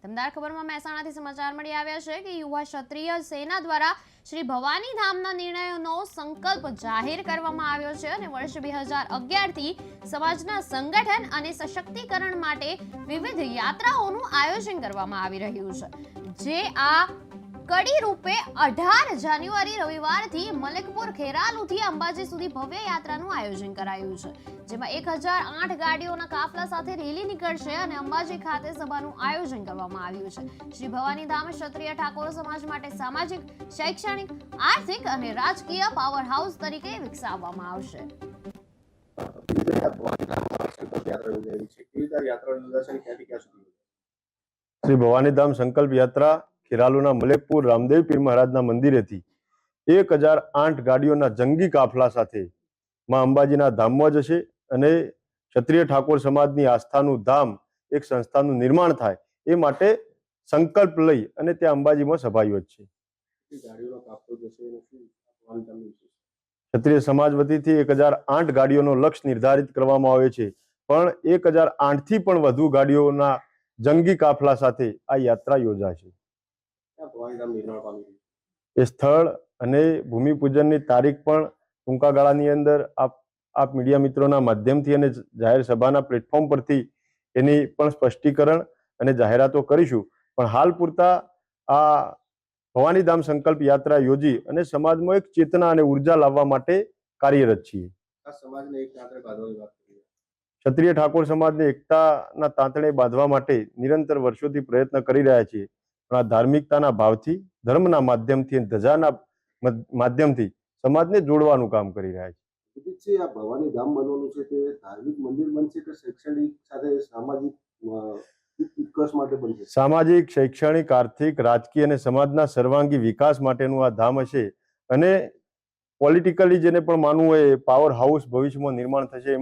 દમદાર ખબરમાં મહેસાણાથી સમાચાર મળી આવ્યા છે કે યુવા ક્ષત્રિય સેના દ્વારા શ્રી ભવાની ધામના નિર્ણયોનો સંકલ્પ જાહેર કરવામાં આવ્યો છે અને વર્ષ 2011 થી સમાજના સંગઠન અને સશક્તિકરણ માટે વિવિધ યાત્રાઓનું આયોજન કરવામાં આવી રહ્યું છે, જે આ કડી રૂપે 18 જાન્યુઆરી રવિવારથી મલેકપુર ખેરાલુથી અંબાજી સુધી ભવ્ય યાત્રાનું આયોજન કરાયું છે, જેમાં 1008 ગાડીઓના કાફલા સાથે રેલી નીકળશે અને અંબાજી ખાતે સભાનું આયોજન કરવામાં આવ્યું છે। શ્રી ભવાની ધામ ક્ષત્રિય ઠાકોર સમાજ માટે સામાજિક, શૈક્ષણિક, આર્થિક અને રાજકીય પાવર હાઉસ તરીકે વિકસાવવામાં આવશે। શ્રી ભવાની ધામ સંકલ્પ યાત્રા ખેરાલુના મલેકપુર રામદેવ પીર મહારાજના મંદિરેથી 1008 ગાડીઓના જંગી કાફલા સાથે માં અંબાજીના ધામમાં જશે અને ક્ષત્રિય ઠાકોર સમાજની આસ્થાનું ધામ એક સંસ્થાનું નિર્માણ થાય એ માટે સંકલ્પ લઈ અને ત્યાં અંબાજીમાં સભા યોજશે। ક્ષત્રિય સમાજ વતીથી 1008 ગાડીઓનો લક્ષ્ય નિર્ધારિત કરવામાં આવ્યો છે, પણ 1008 થી પણ વધુ ગાડીઓના જંગી કાફલા સાથે આ યાત્રા યોજાશે। એ સ્થળ અને ભૂમિપૂજનની તારીખ પણ ટૂંકા ગાળાની અંદર આપ મીડિયા મિત્રોના માધ્યમથી અને જાહેર સભાના પ્લેટફોર્મ પરથી એની પણ સ્પષ્ટીકરણ અને જાહેરાતો કરીશું, પણ હાલ પૂરતા આ ભવાની ધામ સંકલ્પ યાત્રા યોજી અને સમાજમાં એક ચેતના અને ઉર્જા લાવવા માટે કાર્યરત છીએ। ક્ષત્રિય ઠાકોર સમાજને એકતાના તાંતણે બાંધવા માટે નિરંતર વર્ષોથી પ્રયત્ન કરી રહ્યા છીએ, પણ આ ધાર્મિકતાના ભાવથી, ધર્મના માધ્યમથી અને ધજાના માધ્યમથી સમાજને જોડવાનું કામ કરી રહ્યા છીએ। આ ભવાની ધામ બનવાનું છે તે ધાર્મિક મંદિર બનશે કે શૈક્ષણિક સાથે સામાજિક વિકાસ માટે બનશે? સામાજિક, શૈક્ષણિક, આર્થિક, રાજકીય અને સમાજના સર્વાંગી વિકાસ માટેનું આ ધામ હશે અને પોલિટિકલી જેને પણ માનવું હોય પાવર હાઉસ ભવિષ્યમાં નિર્માણ થશે।